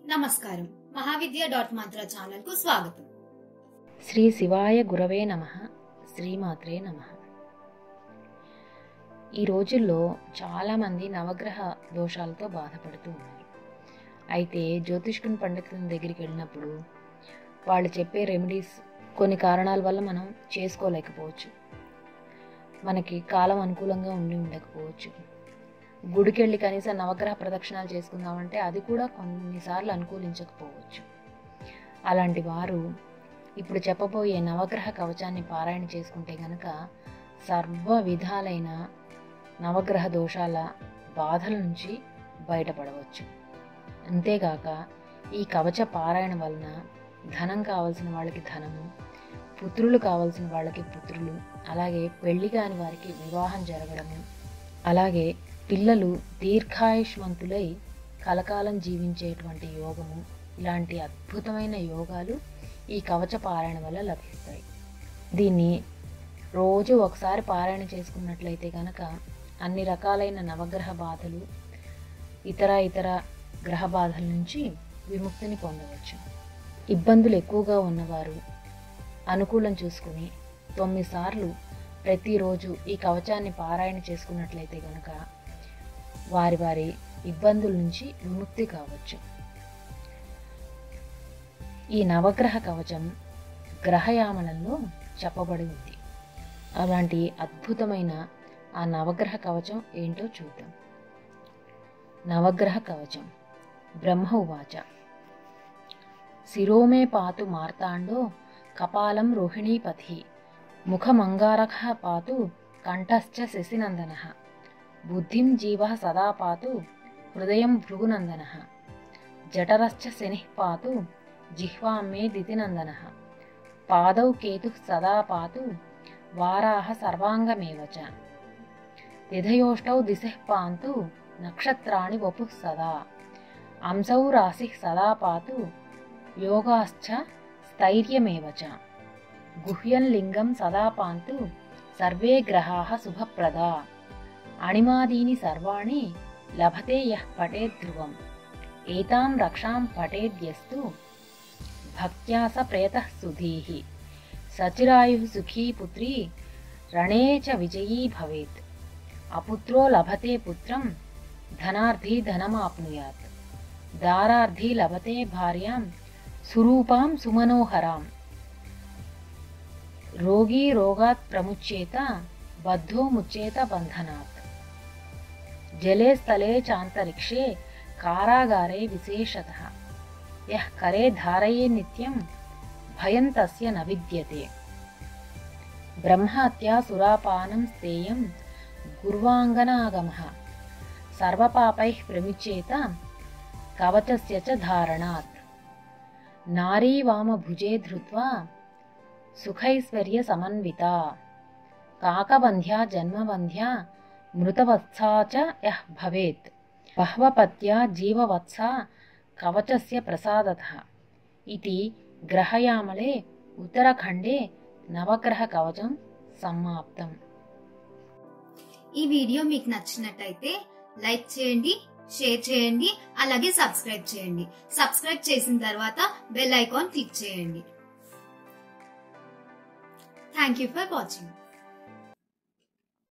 నమస్కారం. మహావిద్య మంత్ర ఛానల్ కు స్వాగతం. శ్రీ శివాయ గురవే నమః. శ్రీమాత్రే నమః. ఈ రోజుల్లో చాలామంది నవగ్రహ దోషాలతో బాధపడుతూ ఉన్నారు. అయితే జ్యోతిష్కుని పండితుల దగ్గరికి వెళ్ళినప్పుడు వాళ్ళు చెప్పే రెమెడీస్ కొన్ని కారణాల వల్ల మనం చేసుకోలేకపోవచ్చు. మనకి కాలం అనుకూలంగా ఉండకపోవచ్చు. గుడికెళ్ళి కనీసం నవగ్రహ ప్రదక్షిణాలు చేసుకుందామంటే అది కూడా కొన్నిసార్లు అనుకూలించకపోవచ్చు. అలాంటి వారు ఇప్పుడు చెప్పబోయే నవగ్రహ కవచాన్ని పారాయణ చేసుకుంటే గనక సర్వ విధాలైన నవగ్రహ దోషాల బాధల నుంచి బయటపడవచ్చు. అంతేగాక ఈ కవచ పారాయణ వలన ధనం కావలసిన వాళ్ళకి ధనము, పుత్రులు కావలసిన వాళ్ళకి పుత్రులు, అలాగే పెళ్లి కాని వారికి వివాహం జరగడము, అలాగే పిల్లలు దీర్ఘాయుష్మంతులై కలకాలం జీవించేటువంటి యోగము, ఇలాంటి అద్భుతమైన యోగాలు ఈ కవచ పారాయణ వల్ల లభిస్తాయి. దీన్ని రోజు ఒకసారి పారాయణ చేసుకున్నట్లయితే కనుక అన్ని రకాలైన నవగ్రహ బాధలు, ఇతర గ్రహ బాధల నుంచి విముక్తిని పొందవచ్చు. ఇబ్బందులు ఎక్కువగా ఉన్నవారు అనుకూలం చూసుకుని 9 సార్లు ప్రతిరోజు ఈ కవచాన్ని పారాయణ చేసుకున్నట్లయితే కనుక వారి ఇబ్బందుల నుంచి విముక్తి కావచ్చు. ఈ నవగ్రహ కవచం గ్రహయామనంలో చెప్పబడి ఉంది. అలాంటి అద్భుతమైన ఆ నవగ్రహ కవచం ఏంటో చూద్దాం. నవగ్రహ కవచం. బ్రహ్మ ఉవాచ శిరోమే పాతు మార్తాండో కపాలం రోహిణీపతి ముఖమంగారక పాతు కంఠశ్చ శశినందనః బుద్ధిం జీవః సదా పాతు హృదయం భృగునందనః జఠరశ్చ శనిః పాతు జిహ్వాం మే దితినందనః పాదౌ కేతుః సదా పాతు వారాహ సర్వాంగమేవ చ తిథయోష్టౌ దిశః పాంతు నక్షత్రాణి వపుః సదా అంశౌ రాశిః సదా పాతు యోగాశ్చ స్థైర్యమేవ చ గుహ్యం లింగం సదా పాంతు సర్వే గ్రహాః శుభప్రదా అణిమాదీని సర్వాణి లభతే యః పఠేద్ ధ్రువం ఏతాం రక్షాం పఠేద్యస్తు భక్త్యా స ప్రేతః సుధీః సచిరాయుః సుఖీ పుత్రీ రణే చ విజయీ భవేత్ అపుత్రో లభతే పుత్రం ధనార్థీ ధనమాప్నుయాత్ దారార్థీ లభతే భార్యాం సురూపాం సుమనోహరాం రోగీ రోగాత్ ప్రముచ్యేత బద్ధో ముచ్యేత బంధనాత్ జలే స్థలే చాంతరిక్షే కారాగారే విశేషతః యః కరే ధారయే నిత్యం భయం తస్య న విద్యతే బ్రహ్మహత్యా సురాపానం స్థేయం గుర్వాంగనాగమః సర్వపాపైః ప్రముచ్యేత కవచస్య చ ధారణాత్ నారీ వామభుజే ధృత్వా సుఖైశ్వర్య సమన్వితా కాకబంధ్యా జన్మబంధ్యా మృతవత్సా చ యః భవేత్ బహ్వపత్యా జీవవత్సా కవచస్య ప్రసాదతః ఇతి గ్రహయామలే ఉత్తరాఖండే నవగ్రహ కవచం సమాప్తం. ఈ వీడియో మీకు నచ్చినట్టయితే లైక్ చేయండి, షేర్ చేయండి, అలాగే సబ్స్క్రైబ్ చేయండి. సబ్స్క్రైబ్ చేసిన తర్వాత బెల్ ఐకాన్ క్లిక్ చేయండి. Thank you for watching.